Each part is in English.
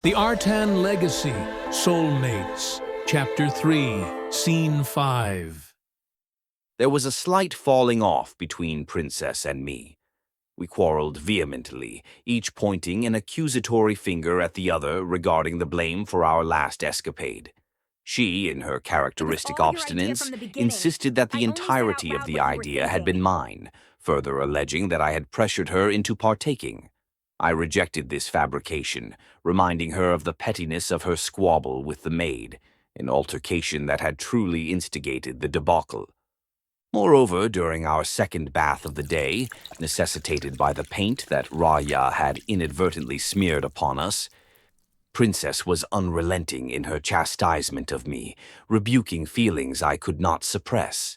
The Artan Legacy, Soulmates, Chapter 3, Scene 5. There was a slight falling off between Princess and me. We quarreled vehemently, each pointing an accusatory finger at the other regarding the blame for our last escapade. She, in her characteristic obstinance, insisted that the entirety of the idea had been mine, further alleging that I had pressured her into partaking. I rejected this fabrication, reminding her of the pettiness of her squabble with the maid, an altercation that had truly instigated the debacle. Moreover, during our second bath of the day, necessitated by the paint that Raya had inadvertently smeared upon us, Princess was unrelenting in her chastisement of me, rebuking feelings I could not suppress.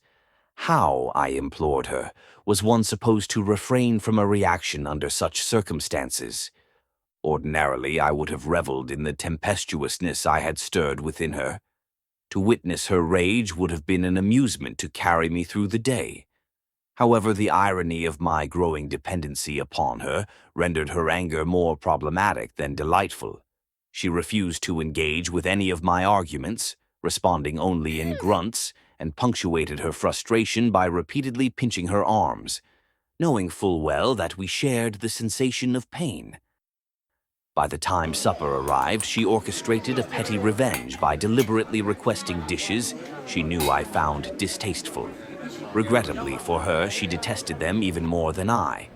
How, I implored her, was one supposed to refrain from a reaction under such circumstances? Ordinarily, I would have reveled in the tempestuousness I had stirred within her. To witness her rage would have been an amusement to carry me through the day. However, the irony of my growing dependency upon her rendered her anger more problematic than delightful. She refused to engage with any of my arguments, responding only in grunts, and punctuated her frustration by repeatedly pinching her arms, knowing full well that we shared the sensation of pain. By the time supper arrived, she orchestrated a petty revenge by deliberately requesting dishes she knew I found distasteful. Regrettably for her, she detested them even more than I.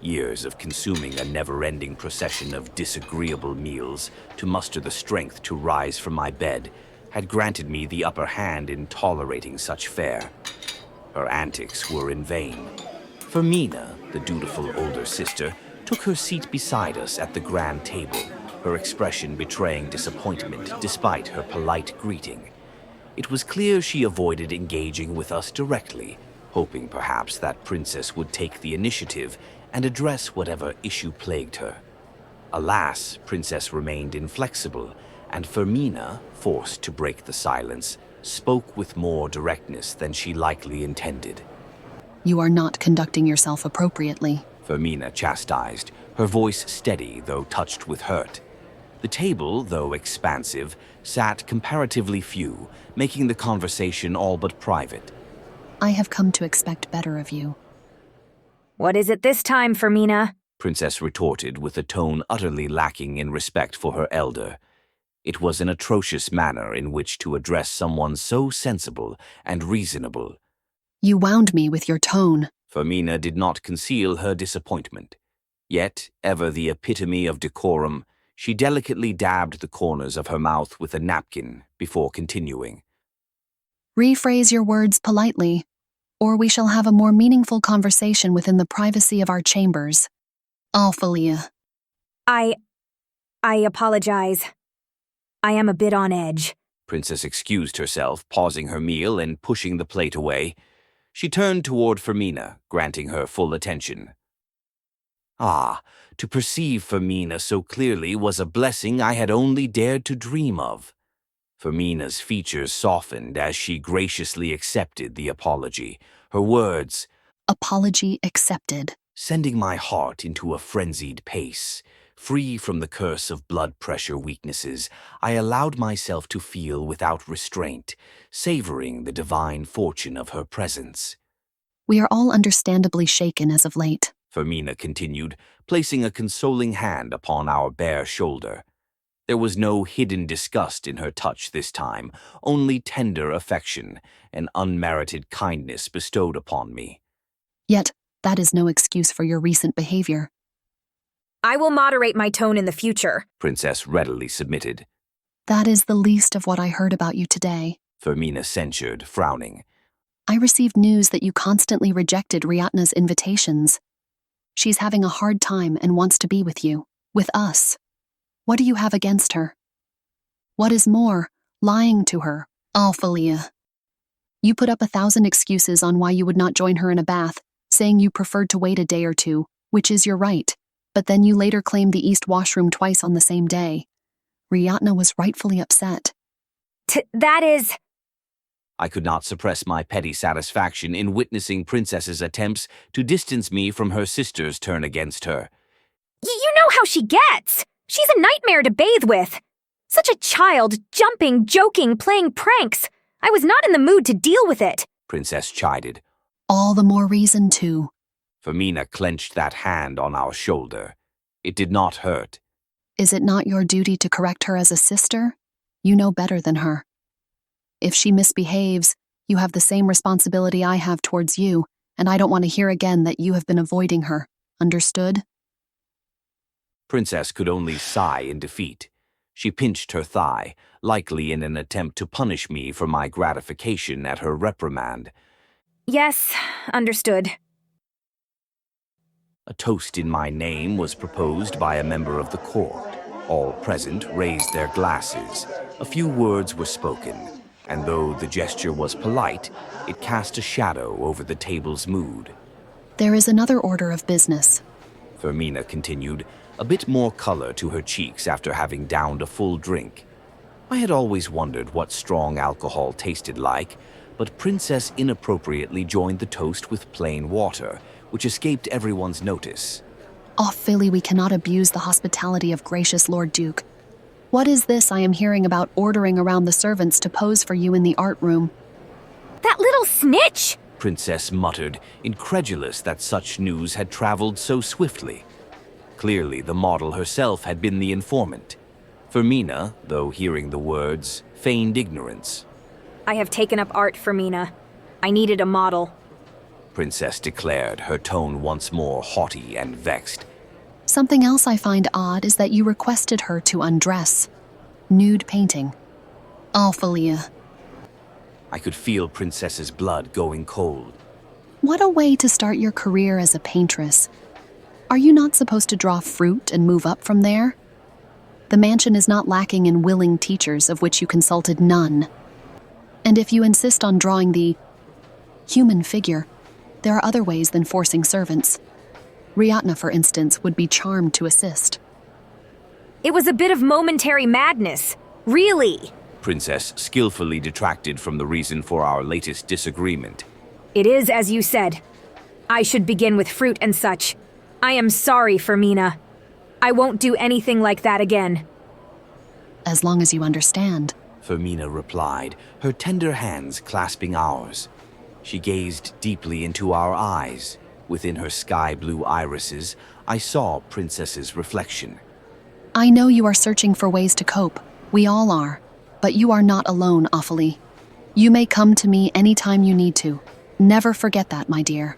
Years of consuming a never-ending procession of disagreeable meals to muster the strength to rise from my bed had granted me the upper hand in tolerating such fare. Her antics were in vain. Fermina, the dutiful older sister, took her seat beside us at the grand table, her expression betraying disappointment despite her polite greeting. It was clear she avoided engaging with us directly, hoping perhaps that Princess would take the initiative and address whatever issue plagued her. Alas, Princess remained inflexible, and Firmina, forced to break the silence, spoke with more directness than she likely intended. You are not conducting yourself appropriately, Fermina chastised, her voice steady though touched with hurt. The table, though expansive, sat comparatively few, making the conversation all but private. I have come to expect better of you. What is it this time, Fermina? Princess retorted with a tone utterly lacking in respect for her elder. It was an atrocious manner in which to address someone so sensible and reasonable. You wound me with your tone. Fermina did not conceal her disappointment. Yet, ever the epitome of decorum, she delicately dabbed the corners of her mouth with a napkin before continuing. Rephrase your words politely, or we shall have a more meaningful conversation within the privacy of our chambers. Ophelia. I apologize. I am a bit on edge. Princess excused herself, pausing her meal and pushing the plate away. She turned toward Fermina, granting her full attention. Ah, to perceive Fermina so clearly was a blessing I had only dared to dream of. Fermina's features softened as she graciously accepted the apology, her words, Apology accepted, sending my heart into a frenzied pace. Free from the curse of blood pressure weaknesses, I allowed myself to feel without restraint, savoring the divine fortune of her presence. We are all understandably shaken as of late, Fermina continued, placing a consoling hand upon our bare shoulder. There was no hidden disgust in her touch this time, only tender affection and unmerited kindness bestowed upon me. Yet, that is no excuse for your recent behavior. I will moderate my tone in the future. Princess readily submitted. That is the least of what I heard about you today, Fermina censured, frowning. I received news that you constantly rejected Riatna's invitations. She's having a hard time and wants to be with you, with us. What do you have against her? What is more, lying to her, Ophelia. You put up 1,000 excuses on why you would not join her in a bath, saying you preferred to wait a day or two, which is your right. But then you later claimed the East washroom twice on the same day. Riatna was rightfully upset. That is... I could not suppress my petty satisfaction in witnessing Princess's attempts to distance me from her sister's turn against her. You know how she gets. She's a nightmare to bathe with. Such a child, jumping, joking, playing pranks. I was not in the mood to deal with it. Princess chided. All the more reason to. Fermina clenched that hand on our shoulder. It did not hurt. Is it not your duty to correct her as a sister? You know better than her. If she misbehaves, you have the same responsibility I have towards you, and I don't want to hear again that you have been avoiding her. Understood? Princess could only sigh in defeat. She pinched her thigh, likely in an attempt to punish me for my gratification at her reprimand. Yes, understood. A toast in my name was proposed by a member of the court. All present raised their glasses. A few words were spoken, and though the gesture was polite, it cast a shadow over the table's mood. There is another order of business. Fermina continued, a bit more color to her cheeks after having downed a full drink. I had always wondered what strong alcohol tasted like, but Princess inappropriately joined the toast with plain water, which escaped everyone's notice. Off, Philly, we cannot abuse the hospitality of gracious Lord Duke. What is this I am hearing about ordering around the servants to pose for you in the art room? That little snitch! Princess muttered, incredulous that such news had traveled so swiftly. Clearly, the model herself had been the informant. Fermina, though hearing the words, feigned ignorance. I have taken up art, Fermina. I needed a model. Princess declared, her tone once more haughty and vexed. Something else I find odd is that you requested her to undress. Nude painting. Ophelia. I could feel Princess's blood going cold. What a way to start your career as a paintress. Are you not supposed to draw fruit and move up from there? The mansion is not lacking in willing teachers, of which you consulted none. And if you insist on drawing the human figure, there are other ways than forcing servants. Riatna, for instance, would be charmed to assist. It was a bit of momentary madness. Really. Princess skillfully detracted from the reason for our latest disagreement. It is as you said. I should begin with fruit and such. I am sorry, Fermina. I won't do anything like that again. As long as you understand. Fermina replied, her tender hands clasping ours. She gazed deeply into our eyes. Within her sky-blue irises, I saw Princess's reflection. I know you are searching for ways to cope. We all are. But you are not alone, Ophelia. You may come to me any time you need to. Never forget that, my dear.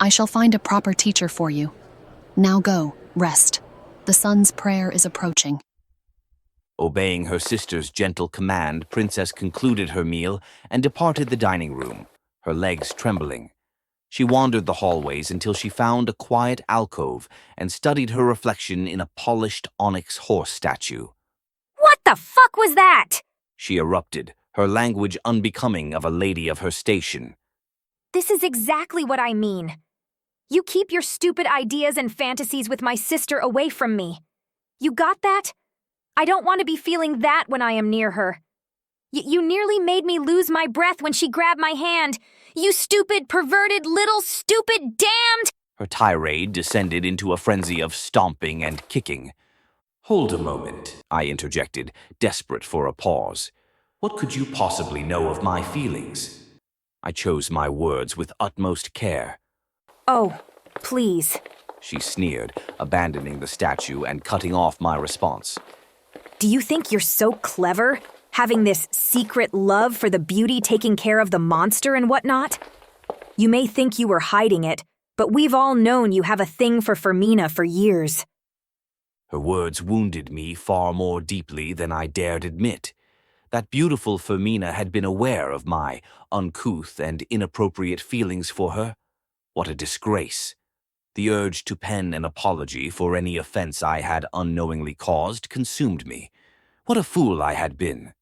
I shall find a proper teacher for you. Now go, rest. The sun's prayer is approaching. Obeying her sister's gentle command, Princess concluded her meal and departed the dining room, her legs trembling. She wandered the hallways until she found a quiet alcove and studied her reflection in a polished onyx horse statue. What the fuck was that? She erupted, her language unbecoming of a lady of her station. This is exactly what I mean. You keep your stupid ideas and fantasies with my sister away from me. You got that? I don't want to be feeling that when I am near her. You nearly made me lose my breath when she grabbed my hand. You stupid, perverted, little, stupid, damned! Her tirade descended into a frenzy of stomping and kicking. Hold a moment, I interjected, desperate for a pause. What could you possibly know of my feelings? I chose my words with utmost care. Oh, please. She sneered, abandoning the statue and cutting off my response. Do you think you're so clever, having this secret love for the beauty taking care of the monster and whatnot? You may think you were hiding it, but we've all known you have a thing for Fermina for years. Her words wounded me far more deeply than I dared admit. That beautiful Fermina had been aware of my uncouth and inappropriate feelings for her. What a disgrace. The urge to pen an apology for any offense I had unknowingly caused consumed me. What a fool I had been.